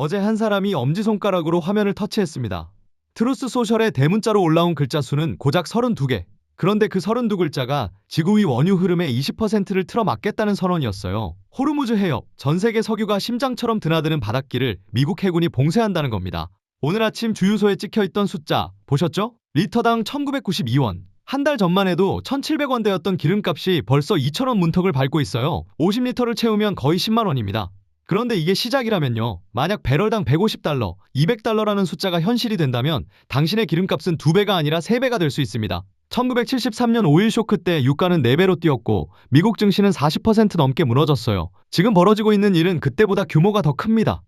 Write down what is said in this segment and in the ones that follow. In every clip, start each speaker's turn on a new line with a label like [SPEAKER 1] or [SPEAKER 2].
[SPEAKER 1] 어제 한 사람이 엄지손가락으로 화면을 터치했습니다. 트루스 소셜에 대문자로 올라온 글자 수는 고작 32개. 그런데 그 32글자가 지구 위 원유 흐름의 20%를 틀어막겠다는 선언이었어요. 호르무즈 해협, 전 세계 석유가 심장처럼 드나드는 바닷길을 미국 해군이 봉쇄한다는 겁니다. 오늘 아침 주유소에 찍혀있던 숫자 보셨죠? 리터당 1992원. 한 달 전만 해도 1700원대였던 기름값이 벌써 2000원 문턱을 밟고 있어요. 50리터를 채우면 거의 10만 원입니다. 그런데 이게 시작이라면요. 만약 배럴당 150달러, 200달러라는 숫자가 현실이 된다면 당신의 기름값은 2배가 아니라 3배가 될 수 있습니다. 1973년 오일 쇼크 때 유가는 4배로 뛰었고 미국 증시는 40% 넘게 무너졌어요. 지금 벌어지고 있는 일은 그때보다 규모가 더 큽니다.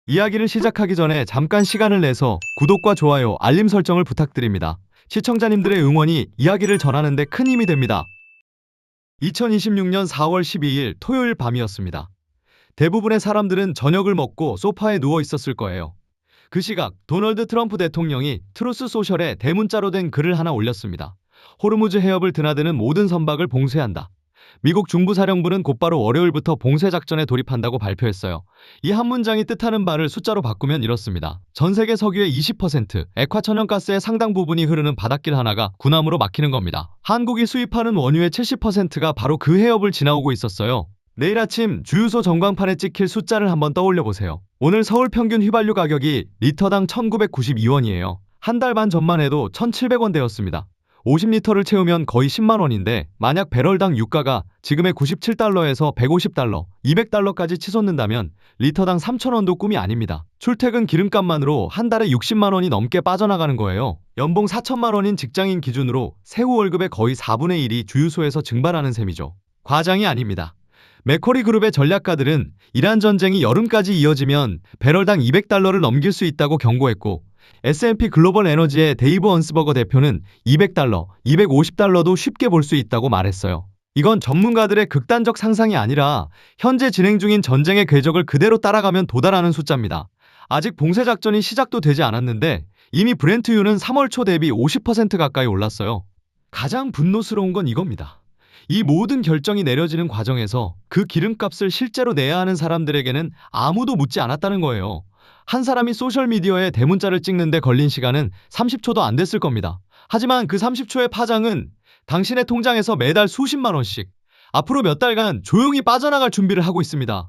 [SPEAKER 1] 이야기를 시작하기 전에 잠깐 시간을 내서 구독과 좋아요, 알림 설정을 부탁드립니다. 시청자님들의 응원이 이야기를 전하는 데 큰 힘이 됩니다. 2026년 4월 12일 토요일 밤이었습니다. 대부분의 사람들은 저녁을 먹고 소파에 누워 있었을 거예요. 그 시각 도널드 트럼프 대통령이 트루스 소셜에 대문자로 된 글을 하나 올렸습니다. 호르무즈 해협을 드나드는 모든 선박을 봉쇄한다. 미국 중부사령부는 곧바로 월요일부터 봉쇄 작전에 돌입한다고 발표했어요. 이 한 문장이 뜻하는 바를 숫자로 바꾸면 이렇습니다. 전 세계 석유의 20%, 액화천연가스의 상당 부분이 흐르는 바닷길 하나가 군함으로 막히는 겁니다. 한국이 수입하는 원유의 70%가 바로 그 해협을 지나오고 있었어요. 내일 아침 주유소 전광판에 찍힐 숫자를 한번 떠올려 보세요. 오늘 서울 평균 휘발유 가격이 리터당 1992원이에요. 한 달 반 전만 해도 1700원대였습니다. 50리터를 채우면 거의 10만 원인데 만약 배럴당 유가가 지금의 97달러에서 150달러, 200달러까지 치솟는다면 리터당 3,000원도 꿈이 아닙니다. 출퇴근 기름값만으로 한 달에 60만 원이 넘게 빠져나가는 거예요. 연봉 4천만 원인 직장인 기준으로 세후 월급의 거의 4분의 1이 주유소에서 증발하는 셈이죠. 과장이 아닙니다. 맥쿼리 그룹의 전략가들은 이란 전쟁이 여름까지 이어지면 배럴당 200달러를 넘길 수 있다고 경고했고 S&P 글로벌 에너지의 데이브 언스버거 대표는 200달러, 250달러도 쉽게 볼 수 있다고 말했어요. 이건 전문가들의 극단적 상상이 아니라 현재 진행 중인 전쟁의 궤적을 그대로 따라가면 도달하는 숫자입니다. 아직 봉쇄 작전이 시작도 되지 않았는데 이미 브렌트유는 3월 초 대비 50% 가까이 올랐어요. 가장 분노스러운 건 이겁니다. 이 모든 결정이 내려지는 과정에서 그 기름값을 실제로 내야 하는 사람들에게는 아무도 묻지 않았다는 거예요. 한 사람이 소셜미디어에 대문자를 찍는데 걸린 시간은 30초도 안 됐을 겁니다. 하지만 그 30초의 파장은 당신의 통장에서 매달 수십만 원씩 앞으로 몇 달간 조용히 빠져나갈 준비를 하고 있습니다.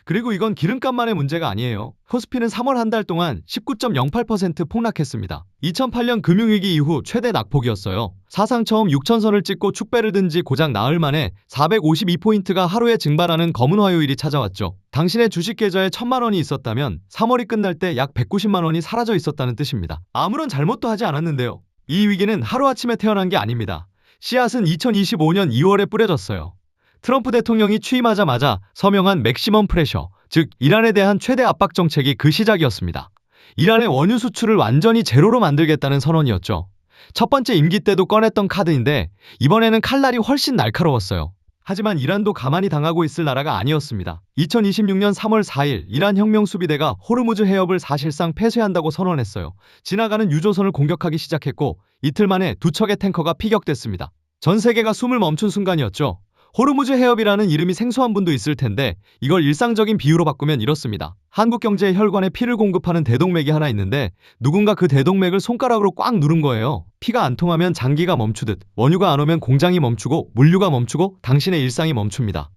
[SPEAKER 1] 그리고 이건 기름값만의 문제가 아니에요. 코스피는 3월 한 달 동안 19.08% 폭락했습니다. 2008년 금융위기 이후 최대 낙폭이었어요. 사상 처음 6천선을 찍고 축배를 든 지 고작 나흘 만에 452포인트가 하루에 증발하는 검은 화요일이 찾아왔죠. 당신의 주식 계좌에 1,000만 원이 있었다면 3월이 끝날 때 약 190만 원이 사라져 있었다는 뜻입니다. 아무런 잘못도 하지 않았는데요. 이 위기는 하루아침에 태어난 게 아닙니다. 씨앗은 2025년 2월에 뿌려졌어요. 트럼프 대통령이 취임하자마자 서명한 맥시멈 프레셔, 즉 이란에 대한 최대 압박 정책이 그 시작이었습니다. 이란의 원유 수출을 완전히 제로로 만들겠다는 선언이었죠. 첫 번째 임기 때도 꺼냈던 카드인데 이번에는 칼날이 훨씬 날카로웠어요. 하지만 이란도 가만히 당하고 있을 나라가 아니었습니다. 2026년 3월 4일 이란 혁명수비대가 호르무즈 해협을 사실상 폐쇄한다고 선언했어요. 지나가는 유조선을 공격하기 시작했고 이틀 만에 2척의 탱커가 피격됐습니다. 전 세계가 숨을 멈춘 순간이었죠. 호르무즈 해협이라는 이름이 생소한 분도 있을 텐데 이걸 일상적인 비유로 바꾸면 이렇습니다. 한국 경제의 혈관에 피를 공급하는 대동맥이 하나 있는데 누군가 그 대동맥을 손가락으로 꽉 누른 거예요. 피가 안 통하면 장기가 멈추듯 원유가 안 오면 공장이 멈추고 물류가 멈추고 당신의 일상이 멈춥니다.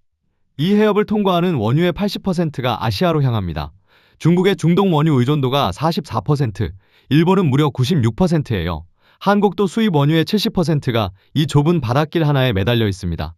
[SPEAKER 1] 이 해협을 통과하는 원유의 80%가 아시아로 향합니다. 중국의 중동 원유 의존도가 44%, 일본은 무려 96%예요. 한국도 수입 원유의 70%가 이 좁은 바닷길 하나에 매달려 있습니다.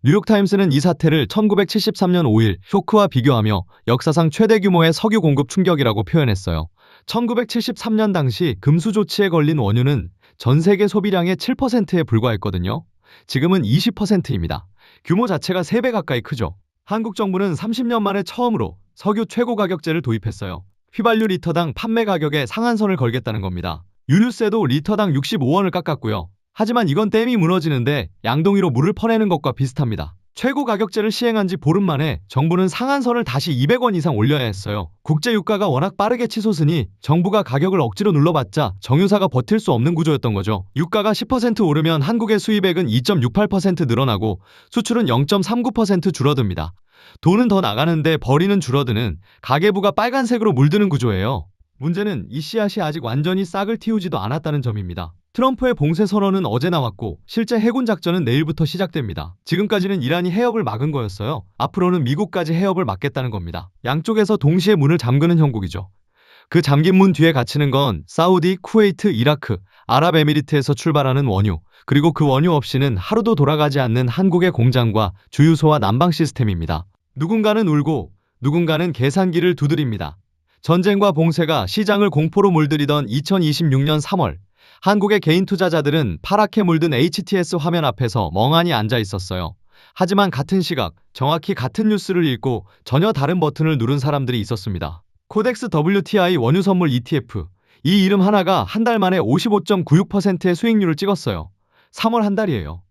[SPEAKER 1] 뉴욕타임스는 이 사태를 1973년 5일 쇼크와 비교하며 역사상 최대 규모의 석유 공급 충격이라고 표현했어요. 1973년 당시 금수 조치에 걸린 원유는 전 세계 소비량의 7%에 불과했거든요. 지금은 20%입니다. 규모 자체가 3배 가까이 크죠. 한국 정부는 30년 만에 처음으로 석유 최고 가격제를 도입했어요. 휘발유 리터당 판매 가격에 상한선을 걸겠다는 겁니다. 유류세도 리터당 65원을 깎았고요. 하지만 이건 댐이 무너지는데 양동이로 물을 퍼내는 것과 비슷합니다. 최고 가격제를 시행한 지 보름 만에 정부는 상한선을 다시 200원 이상 올려야 했어요. 국제 유가가 워낙 빠르게 치솟으니 정부가 가격을 억지로 눌러봤자 정유사가 버틸 수 없는 구조였던 거죠. 유가가 10% 오르면 한국의 수입액은 2.68% 늘어나고 수출은 0.39% 줄어듭니다. 돈은 더 나가는데 벌이는 줄어드는 가계부가 빨간색으로 물드는 구조예요. 문제는 이 씨앗이 아직 완전히 싹을 틔우지도 않았다는 점입니다. 트럼프의 봉쇄 선언은 어제 나왔고 실제 해군 작전은 내일부터 시작됩니다. 지금까지는 이란이 해협을 막은 거였어요. 앞으로는 미국까지 해협을 막겠다는 겁니다. 양쪽에서 동시에 문을 잠그는 형국이죠. 그 잠긴 문 뒤에 갇히는 건 사우디, 쿠웨이트, 이라크, 아랍에미리트에서 출발하는 원유, 그리고 그 원유 없이는 하루도 돌아가지 않는 한국의 공장과 주유소와 난방 시스템입니다. 누군가는 울고 누군가는 계산기를 두드립니다. 전쟁과 봉쇄가 시장을 공포로 물들이던 2026년 3월, 한국의 개인 투자자들은 파랗게 물든 HTS 화면 앞에서 멍하니 앉아 있었어요. 하지만 같은 시각, 정확히 같은 뉴스를 읽고 전혀 다른 버튼을 누른 사람들이 있었습니다. 코덱스 WTI 원유 선물 ETF, 이 이름 하나가 한 달 만에 55.96%의 수익률을 찍었어요. 3월 한 달이에요.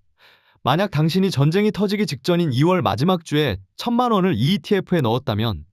[SPEAKER 1] 만약 당신이 전쟁이 터지기 직전인 2월 마지막 주에 1,000만 원을 이 ETF에 넣었다면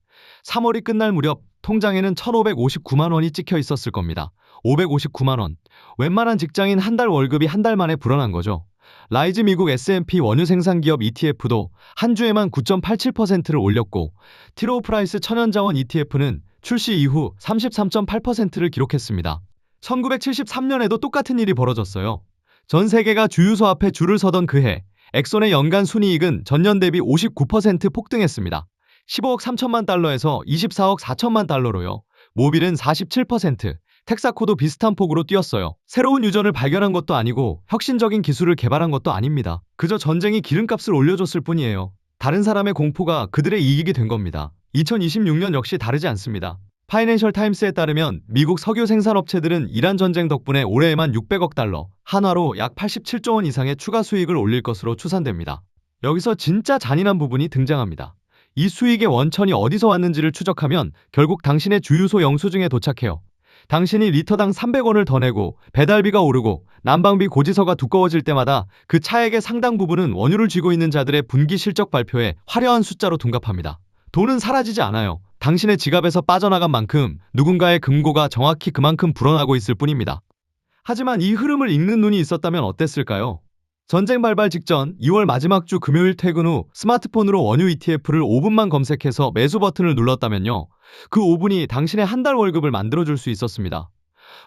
[SPEAKER 1] 3월이 끝날 무렵 통장에는 1,559만 원이 찍혀 있었을 겁니다. 559만 원. 웬만한 직장인 한 달 월급이 한 달 만에 불어난 거죠. 라이즈 미국 S&P 원유 생산 기업 ETF도 한 주에만 9.87%를 올렸고 티로우 프라이스 천연자원 ETF는 출시 이후 33.8%를 기록했습니다. 1973년에도 똑같은 일이 벌어졌어요. 전 세계가 주유소 앞에 줄을 서던 그해 엑손의 연간 순이익은 전년 대비 59% 폭등했습니다. 15억 3천만 달러에서 24억 4천만 달러로요. 모빌은 47%, 텍사코도 비슷한 폭으로 뛰었어요. 새로운 유전을 발견한 것도 아니고 혁신적인 기술을 개발한 것도 아닙니다. 그저 전쟁이 기름값을 올려줬을 뿐이에요. 다른 사람의 공포가 그들의 이익이 된 겁니다. 2026년 역시 다르지 않습니다. 파이낸셜 타임스에 따르면 미국 석유 생산업체들은 이란 전쟁 덕분에 올해에만 600억 달러, 한화로 약 87조 원 이상의 추가 수익을 올릴 것으로 추산됩니다. 여기서 진짜 잔인한 부분이 등장합니다. 이 수익의 원천이 어디서 왔는지를 추적하면 결국 당신의 주유소 영수증에 도착해요. 당신이 리터당 300원을 더 내고 배달비가 오르고 난방비 고지서가 두꺼워질 때마다 그 차액의 상당 부분은 원유를 쥐고 있는 자들의 분기 실적 발표에 화려한 숫자로 둔갑합니다. 돈은 사라지지 않아요. 당신의 지갑에서 빠져나간 만큼 누군가의 금고가 정확히 그만큼 불어나고 있을 뿐입니다. 하지만 이 흐름을 읽는 눈이 있었다면 어땠을까요? 전쟁 발발 직전 2월 마지막 주 금요일 퇴근 후 스마트폰으로 원유 ETF를 5분만 검색해서 매수 버튼을 눌렀다면요. 그 5분이 당신의 한 달 월급을 만들어줄 수 있었습니다.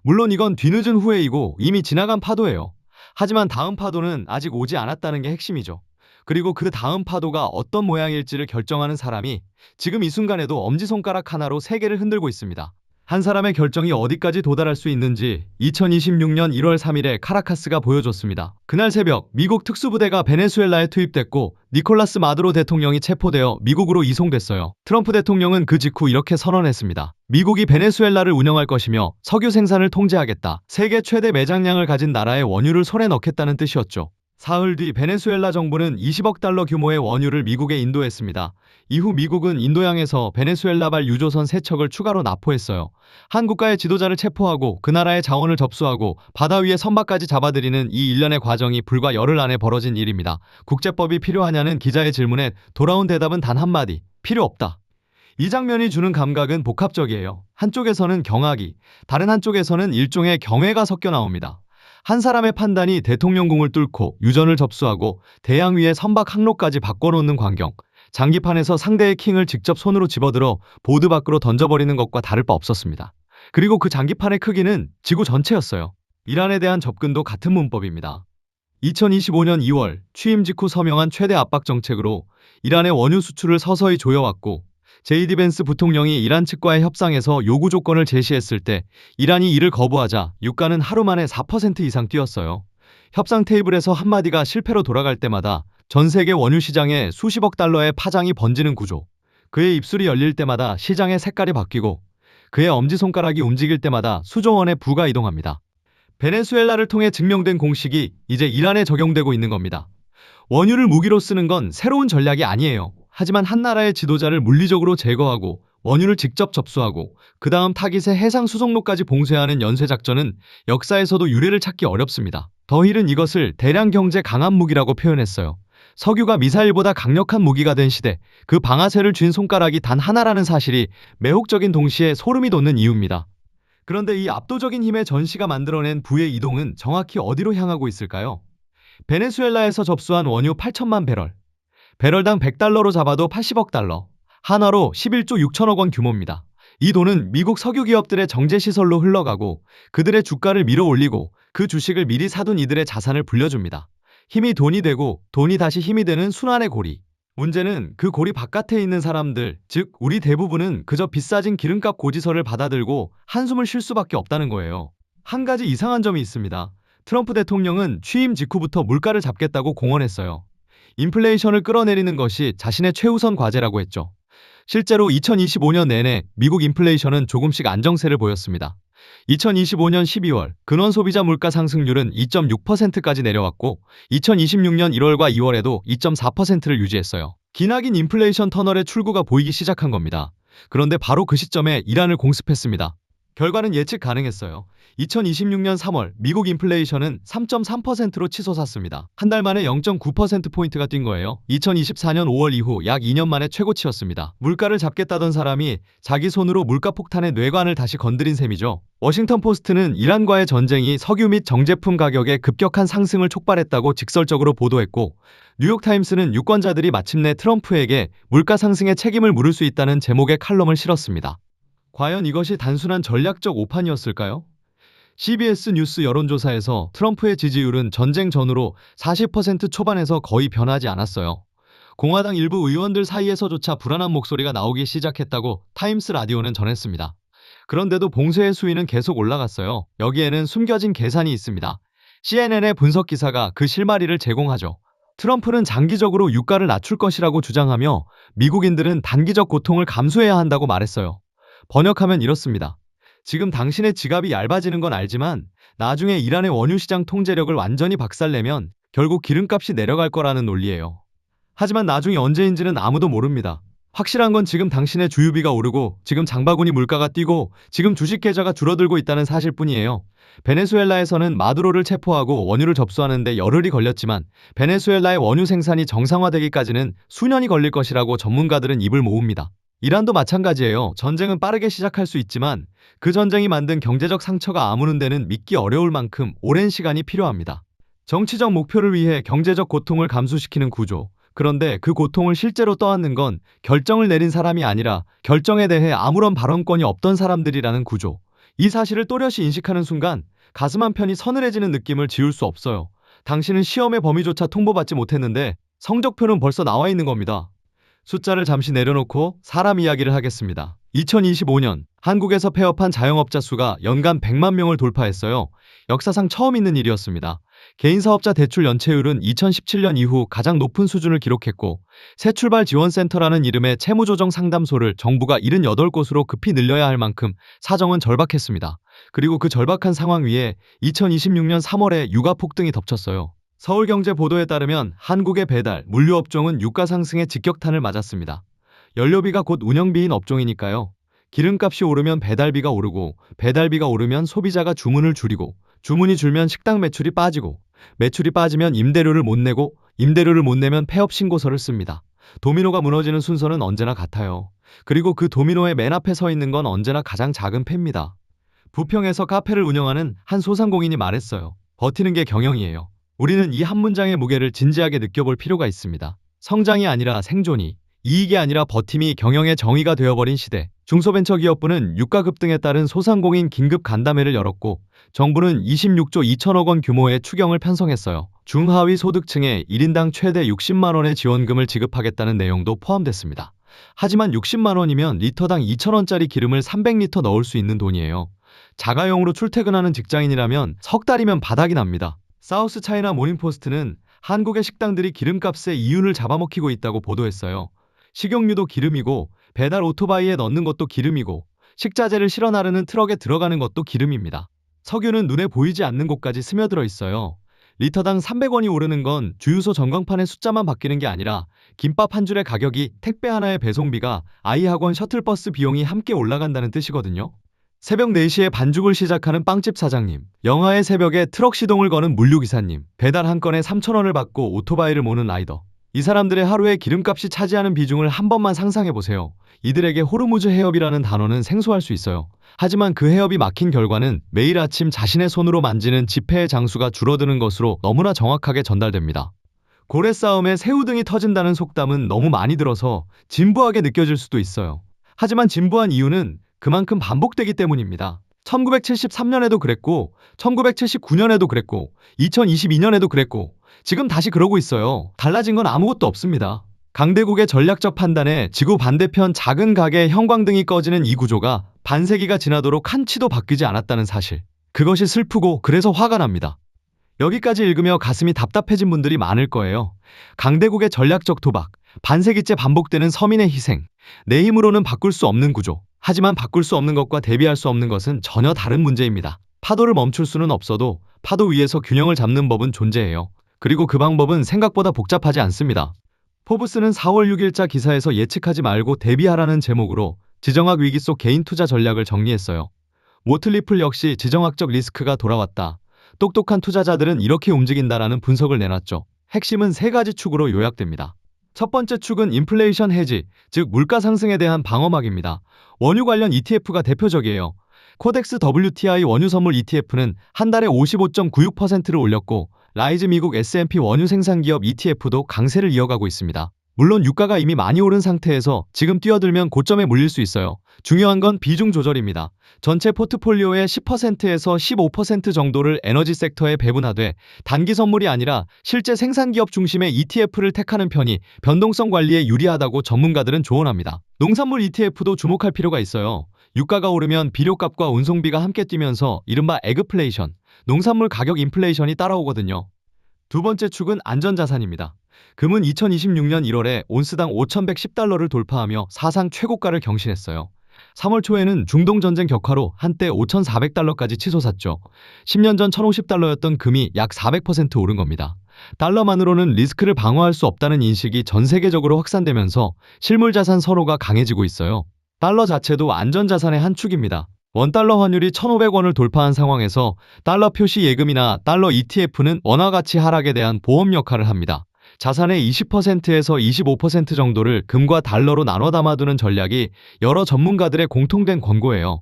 [SPEAKER 1] 물론 이건 뒤늦은 후회이고 이미 지나간 파도예요. 하지만 다음 파도는 아직 오지 않았다는 게 핵심이죠. 그리고 그 다음 파도가 어떤 모양일지를 결정하는 사람이 지금 이 순간에도 엄지손가락 하나로 세계를 흔들고 있습니다. 한 사람의 결정이 어디까지 도달할 수 있는지 2026년 1월 3일에 카라카스가 보여줬습니다. 그날 새벽 미국 특수부대가 베네수엘라에 투입됐고 니콜라스 마두로 대통령이 체포되어 미국으로 이송됐어요. 트럼프 대통령은 그 직후 이렇게 선언했습니다. 미국이 베네수엘라를 운영할 것이며 석유 생산을 통제하겠다. 세계 최대 매장량을 가진 나라의 원유를 손에 넣겠다는 뜻이었죠. 사흘 뒤 베네수엘라 정부는 20억 달러 규모의 원유를 미국에 인도했습니다. 이후 미국은 인도양에서 베네수엘라발 유조선 3척을 추가로 납포했어요. 한 국가의 지도자를 체포하고 그 나라의 자원을 접수하고 바다 위에 선박까지 잡아들이는 이 일련의 과정이 불과 열흘 안에 벌어진 일입니다. 국제법이 필요하냐는 기자의 질문에 돌아온 대답은 단 한마디, 필요 없다. 이 장면이 주는 감각은 복합적이에요. 한쪽에서는 경악이, 다른 한쪽에서는 일종의 경외가 섞여 나옵니다. 한 사람의 판단이 대통령궁을 뚫고 유전을 접수하고 대양 위에 선박 항로까지 바꿔놓는 광경. 장기판에서 상대의 킹을 직접 손으로 집어들어 보드 밖으로 던져버리는 것과 다를 바 없었습니다. 그리고 그 장기판의 크기는 지구 전체였어요. 이란에 대한 접근도 같은 문법입니다. 2025년 2월 취임 직후 서명한 최대 압박 정책으로 이란의 원유 수출을 서서히 조여왔고 제이디 벤스 부통령이 이란 측과의 협상에서 요구 조건을 제시했을 때 이란이 이를 거부하자 유가는 하루 만에 4% 이상 뛰었어요. 협상 테이블에서 한마디가 실패로 돌아갈 때마다 전 세계 원유 시장에 수십억 달러의 파장이 번지는 구조. 그의 입술이 열릴 때마다 시장의 색깔이 바뀌고 그의 엄지손가락이 움직일 때마다 수조 원의 부가 이동합니다. 베네수엘라를 통해 증명된 공식이 이제 이란에 적용되고 있는 겁니다. 원유를 무기로 쓰는 건 새로운 전략이 아니에요. 하지만 한 나라의 지도자를 물리적으로 제거하고 원유를 직접 접수하고 그 다음 타깃의 해상 수송로까지 봉쇄하는 연쇄작전은 역사에서도 유례를 찾기 어렵습니다. 더힐은 이것을 대량 경제 강압 무기라고 표현했어요. 석유가 미사일보다 강력한 무기가 된 시대, 그 방아쇠를 쥔 손가락이 단 하나라는 사실이 매혹적인 동시에 소름이 돋는 이유입니다. 그런데 이 압도적인 힘의 전시가 만들어낸 부의 이동은 정확히 어디로 향하고 있을까요? 베네수엘라에서 접수한 원유 8천만 배럴. 배럴당 100달러로 잡아도 80억 달러. 한화로 11조 6천억 원 규모입니다. 이 돈은 미국 석유 기업들의 정제시설로 흘러가고 그들의 주가를 밀어올리고 그 주식을 미리 사둔 이들의 자산을 불려줍니다. 힘이 돈이 되고 돈이 다시 힘이 되는 순환의 고리. 문제는 그 고리 바깥에 있는 사람들, 즉 우리 대부분은 그저 비싸진 기름값 고지서를 받아들고 한숨을 쉴 수밖에 없다는 거예요. 한 가지 이상한 점이 있습니다. 트럼프 대통령은 취임 직후부터 물가를 잡겠다고 공언했어요. 인플레이션을 끌어내리는 것이 자신의 최우선 과제라고 했죠. 실제로 2025년 내내 미국 인플레이션은 조금씩 안정세를 보였습니다. 2025년 12월 근원 소비자 물가 상승률은 2.6%까지 내려왔고 2026년 1월과 2월에도 2.4%를 유지했어요. 기나긴 인플레이션 터널의 출구가 보이기 시작한 겁니다. 그런데 바로 그 시점에 이란을 공습했습니다. 결과는 예측 가능했어요. 2026년 3월 미국 인플레이션은 3.3%로 치솟았습니다. 한 달 만에 0.9%포인트가 뛴 거예요. 2024년 5월 이후 약 2년 만에 최고치였습니다. 물가를 잡겠다던 사람이 자기 손으로 물가 폭탄의 뇌관을 다시 건드린 셈이죠. 워싱턴 포스트는 이란과의 전쟁이 석유 및 정제품 가격의 급격한 상승을 촉발했다고 직설적으로 보도했고 뉴욕타임스는 유권자들이 마침내 트럼프에게 물가 상승의 책임을 물을 수 있다는 제목의 칼럼을 실었습니다. 과연 이것이 단순한 전략적 오판이었을까요? CBS 뉴스 여론조사에서 트럼프의 지지율은 전쟁 전후로 40% 초반에서 거의 변하지 않았어요. 공화당 일부 의원들 사이에서조차 불안한 목소리가 나오기 시작했다고 타임스 라디오는 전했습니다. 그런데도 봉쇄의 수위는 계속 올라갔어요. 여기에는 숨겨진 계산이 있습니다. CNN의 분석 기사가 그 실마리를 제공하죠. 트럼프는 장기적으로 유가를 낮출 것이라고 주장하며 미국인들은 단기적 고통을 감수해야 한다고 말했어요. 번역하면 이렇습니다. 지금 당신의 지갑이 얇아지는 건 알지만 나중에 이란의 원유 시장 통제력을 완전히 박살내면 결국 기름값이 내려갈 거라는 논리예요. 하지만 나중에 언제인지는 아무도 모릅니다. 확실한 건 지금 당신의 주유비가 오르고 지금 장바구니 물가가 뛰고 지금 주식 계좌가 줄어들고 있다는 사실뿐이에요. 베네수엘라에서는 마두로를 체포하고 원유를 접수하는 데 열흘이 걸렸지만 베네수엘라의 원유 생산이 정상화되기까지는 수년이 걸릴 것이라고 전문가들은 입을 모읍니다. 이란도 마찬가지예요. 전쟁은 빠르게 시작할 수 있지만 그 전쟁이 만든 경제적 상처가 아무는 데는 믿기 어려울 만큼 오랜 시간이 필요합니다. 정치적 목표를 위해 경제적 고통을 감수시키는 구조. 그런데 그 고통을 실제로 떠안는 건 결정을 내린 사람이 아니라 결정에 대해 아무런 발언권이 없던 사람들이라는 구조. 이 사실을 또렷이 인식하는 순간 가슴 한편이 서늘해지는 느낌을 지울 수 없어요. 당신은 시험의 범위조차 통보받지 못했는데 성적표는 벌써 나와 있는 겁니다. 숫자를 잠시 내려놓고 사람 이야기를 하겠습니다. 2025년 한국에서 폐업한 자영업자 수가 연간 100만 명을 돌파했어요. 역사상 처음 있는 일이었습니다. 개인사업자 대출 연체율은 2017년 이후 가장 높은 수준을 기록했고 새출발지원센터라는 이름의 채무조정 상담소를 정부가 78곳으로 급히 늘려야 할 만큼 사정은 절박했습니다. 그리고 그 절박한 상황 위에 2026년 3월에 유가 폭등이 덮쳤어요. 서울경제 보도에 따르면 한국의 배달, 물류업종은 유가 상승에 직격탄을 맞았습니다. 연료비가 곧 운영비인 업종이니까요. 기름값이 오르면 배달비가 오르고 배달비가 오르면 소비자가 주문을 줄이고 주문이 줄면 식당 매출이 빠지고 매출이 빠지면 임대료를 못 내고 임대료를 못 내면 폐업 신고서를 씁니다. 도미노가 무너지는 순서는 언제나 같아요. 그리고 그 도미노의 맨 앞에 서 있는 건 언제나 가장 작은 패입니다. 부평에서 카페를 운영하는 한 소상공인이 말했어요. 버티는 게 경영이에요. 우리는 이 한 문장의 무게를 진지하게 느껴볼 필요가 있습니다. 성장이 아니라 생존이, 이익이 아니라 버팀이 경영의 정의가 되어버린 시대. 중소벤처기업부는 유가 급등에 따른 소상공인 긴급 간담회를 열었고 정부는 26조 2천억 원 규모의 추경을 편성했어요. 중하위 소득층에 1인당 최대 60만 원의 지원금을 지급하겠다는 내용도 포함됐습니다. 하지만 60만 원이면 리터당 2,000원짜리 기름을 300리터 넣을 수 있는 돈이에요. 자가용으로 출퇴근하는 직장인이라면 석 달이면 바닥이 납니다. 사우스 차이나 모닝포스트는 한국의 식당들이 기름값에 이윤을 잡아먹히고 있다고 보도했어요. 식용유도 기름이고 배달 오토바이에 넣는 것도 기름이고 식자재를 실어 나르는 트럭에 들어가는 것도 기름입니다. 석유는 눈에 보이지 않는 곳까지 스며들어 있어요. 리터당 300원이 오르는 건 주유소 전광판의 숫자만 바뀌는 게 아니라 김밥 한 줄의 가격이, 택배 하나의 배송비가, 아이 학원 셔틀버스 비용이 함께 올라간다는 뜻이거든요. 새벽 4시에 반죽을 시작하는 빵집 사장님, 영하의 새벽에 트럭 시동을 거는 물류기사님, 배달 한 건에 3,000원을 받고 오토바이를 모는 라이더. 이 사람들의 하루의 기름값이 차지하는 비중을 한 번만 상상해 보세요. 이들에게 호르무즈 해협이라는 단어는 생소할 수 있어요. 하지만 그 해협이 막힌 결과는 매일 아침 자신의 손으로 만지는 지폐의 장수가 줄어드는 것으로 너무나 정확하게 전달됩니다. 고래 싸움에 새우등이 터진다는 속담은 너무 많이 들어서 진부하게 느껴질 수도 있어요. 하지만 진부한 이유는 그만큼 반복되기 때문입니다. 1973년에도 그랬고, 1979년에도 그랬고, 2022년에도 그랬고, 지금 다시 그러고 있어요. 달라진 건 아무것도 없습니다. 강대국의 전략적 판단에 지구 반대편 작은 가게의 형광등이 꺼지는 이 구조가 반세기가 지나도록 한치도 바뀌지 않았다는 사실. 그것이 슬프고 그래서 화가 납니다. 여기까지 읽으며 가슴이 답답해진 분들이 많을 거예요. 강대국의 전략적 도박, 반세기째 반복되는 서민의 희생, 내 힘으로는 바꿀 수 없는 구조. 하지만 바꿀 수 없는 것과 대비할 수 없는 것은 전혀 다른 문제입니다. 파도를 멈출 수는 없어도 파도 위에서 균형을 잡는 법은 존재해요. 그리고 그 방법은 생각보다 복잡하지 않습니다. 포브스는 4월 6일자 기사에서 예측하지 말고 대비하라는 제목으로 지정학 위기 속 개인 투자 전략을 정리했어요. 모틀리플 역시 지정학적 리스크가 돌아왔다. 똑똑한 투자자들은 이렇게 움직인다라는 분석을 내놨죠. 핵심은 세 가지 축으로 요약됩니다. 첫 번째 축은 인플레이션 헤지, 즉 물가 상승에 대한 방어막입니다. 원유 관련 ETF가 대표적이에요. 코덱스 WTI 원유 선물 ETF는 한 달에 55.96%를 올렸고, 라이즈 미국 S&P 원유 생산기업 ETF도 강세를 이어가고 있습니다. 물론 유가가 이미 많이 오른 상태에서 지금 뛰어들면 고점에 물릴 수 있어요. 중요한 건 비중 조절입니다. 전체 포트폴리오의 10%에서 15% 정도를 에너지 섹터에 배분하되 단기 선물이 아니라 실제 생산기업 중심의 ETF를 택하는 편이 변동성 관리에 유리하다고 전문가들은 조언합니다. 농산물 ETF도 주목할 필요가 있어요. 유가가 오르면 비료값과 운송비가 함께 뛰면서 이른바 에그플레이션, 농산물 가격 인플레이션이 따라오거든요. 두 번째 축은 안전자산입니다. 금은 2026년 1월에 온스당 5,110달러를 돌파하며 사상 최고가를 경신했어요. 3월 초에는 중동전쟁 격화로 한때 5,400달러까지 치솟았죠. 10년 전 1,050달러였던 금이 약 400% 오른 겁니다. 달러만으로는 리스크를 방어할 수 없다는 인식이 전 세계적으로 확산되면서 실물자산 선호가 강해지고 있어요. 달러 자체도 안전자산의 한 축입니다. 원달러 환율이 1,500원을 돌파한 상황에서 달러 표시 예금이나 달러 ETF는 원화 가치 하락에 대한 보험 역할을 합니다. 자산의 20%에서 25% 정도를 금과 달러로 나눠 담아두는 전략이 여러 전문가들의 공통된 권고예요.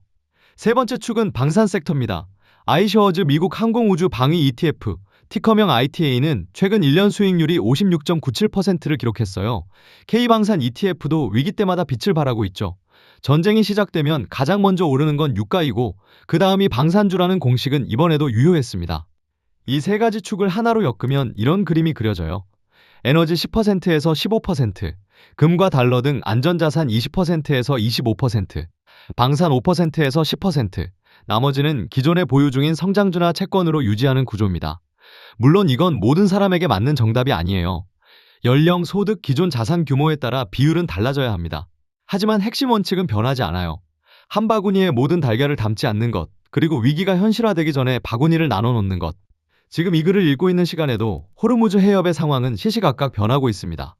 [SPEAKER 1] 세 번째 축은 방산 섹터입니다. 아이셔워즈 미국 항공우주 방위 ETF, 티커명 ITA는 최근 1년 수익률이 56.97%를 기록했어요. K방산 ETF도 위기 때마다 빛을 발하고 있죠. 전쟁이 시작되면 가장 먼저 오르는 건 유가이고 그 다음이 방산주라는 공식은 이번에도 유효했습니다. 이 세 가지 축을 하나로 엮으면 이런 그림이 그려져요. 에너지 10%에서 15%, 금과 달러 등 안전자산 20%에서 25%, 방산 5%에서 10%, 나머지는 기존에 보유 중인 성장주나 채권으로 유지하는 구조입니다. 물론 이건 모든 사람에게 맞는 정답이 아니에요. 연령, 소득, 기존 자산 규모에 따라 비율은 달라져야 합니다. 하지만 핵심 원칙은 변하지 않아요. 한 바구니에 모든 달걀을 담지 않는 것, 그리고 위기가 현실화되기 전에 바구니를 나눠 놓는 것. 지금 이 글을 읽고 있는 시간에도 호르무즈 해협의 상황은 시시각각 변하고 있습니다.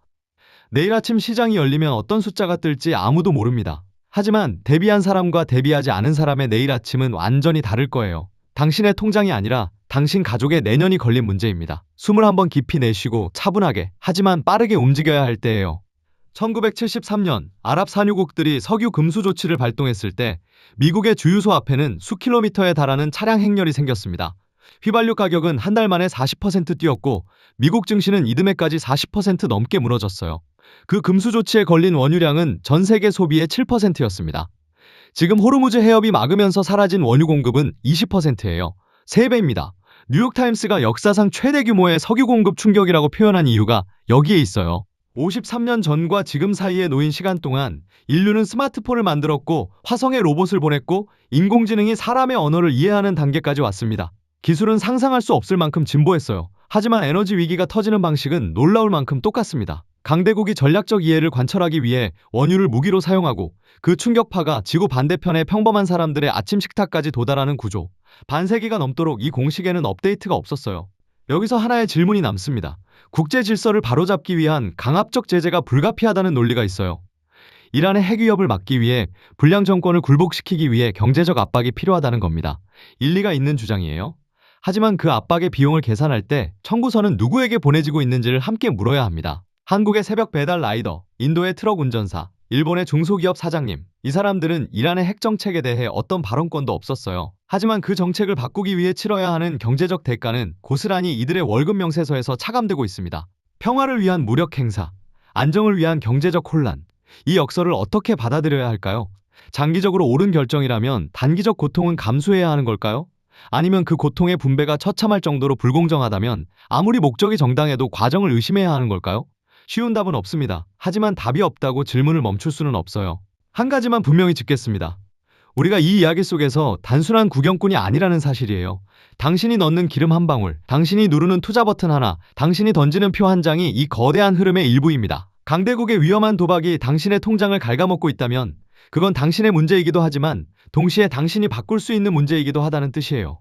[SPEAKER 1] 내일 아침 시장이 열리면 어떤 숫자가 뜰지 아무도 모릅니다. 하지만 대비한 사람과 대비하지 않은 사람의 내일 아침은 완전히 다를 거예요. 당신의 통장이 아니라 당신 가족의 내년이 걸린 문제입니다. 숨을 한번 깊이 내쉬고 차분하게, 하지만 빠르게 움직여야 할 때예요. 1973년 아랍 산유국들이 석유 금수 조치를 발동했을 때 미국의 주유소 앞에는 수킬로미터에 달하는 차량 행렬이 생겼습니다. 휘발유 가격은 한 달 만에 40% 뛰었고 미국 증시는 이듬해까지 40% 넘게 무너졌어요. 그 금수 조치에 걸린 원유량은 전 세계 소비의 7%였습니다. 지금 호르무즈 해협이 막으면서 사라진 원유 공급은 20%예요. 3배입니다. 뉴욕타임스가 역사상 최대 규모의 석유 공급 충격이라고 표현한 이유가 여기에 있어요. 53년 전과 지금 사이에 놓인 시간 동안 인류는 스마트폰을 만들었고 화성에 로봇을 보냈고 인공지능이 사람의 언어를 이해하는 단계까지 왔습니다. 기술은 상상할 수 없을 만큼 진보했어요. 하지만 에너지 위기가 터지는 방식은 놀라울 만큼 똑같습니다. 강대국이 전략적 이해를 관철하기 위해 원유를 무기로 사용하고 그 충격파가 지구 반대편의 평범한 사람들의 아침 식탁까지 도달하는 구조. 반세기가 넘도록 이 공식에는 업데이트가 없었어요. 여기서 하나의 질문이 남습니다. 국제 질서를 바로잡기 위한 강압적 제재가 불가피하다는 논리가 있어요. 이란의 핵위협을 막기 위해 불량 정권을 굴복시키기 위해 경제적 압박이 필요하다는 겁니다. 일리가 있는 주장이에요. 하지만 그 압박의 비용을 계산할 때 청구서는 누구에게 보내지고 있는지를 함께 물어야 합니다. 한국의 새벽 배달 라이더, 인도의 트럭 운전사, 일본의 중소기업 사장님. 이 사람들은 이란의 핵 정책에 대해 어떤 발언권도 없었어요. 하지만 그 정책을 바꾸기 위해 치러야 하는 경제적 대가는 고스란히 이들의 월급 명세서에서 차감되고 있습니다. 평화를 위한 무력 행사, 안정을 위한 경제적 혼란. 이 역설을 어떻게 받아들여야 할까요? 장기적으로 옳은 결정이라면 단기적 고통은 감수해야 하는 걸까요? 아니면 그 고통의 분배가 처참할 정도로 불공정하다면 아무리 목적이 정당해도 과정을 의심해야 하는 걸까요? 쉬운 답은 없습니다. 하지만 답이 없다고 질문을 멈출 수는 없어요. 한 가지만 분명히 짚겠습니다. 우리가 이 이야기 속에서 단순한 구경꾼이 아니라는 사실이에요. 당신이 넣는 기름 한 방울, 당신이 누르는 투자 버튼 하나, 당신이 던지는 표 한 장이 이 거대한 흐름의 일부입니다. 강대국의 위험한 도박이 당신의 통장을 갉아먹고 있다면 그건 당신의 문제이기도 하지만 동시에 당신이 바꿀 수 있는 문제이기도 하다는 뜻이에요.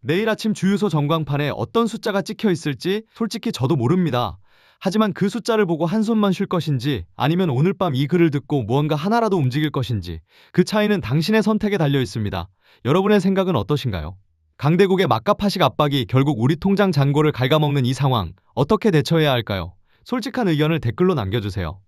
[SPEAKER 1] 내일 아침 주유소 전광판에 어떤 숫자가 찍혀 있을지 솔직히 저도 모릅니다. 하지만 그 숫자를 보고 한숨만 쉴 것인지 아니면 오늘 밤 이 글을 듣고 무언가 하나라도 움직일 것인지 그 차이는 당신의 선택에 달려 있습니다. 여러분의 생각은 어떠신가요? 강대국의 막가파식 압박이 결국 우리 통장 잔고를 갉아먹는 이 상황 어떻게 대처해야 할까요? 솔직한 의견을 댓글로 남겨주세요.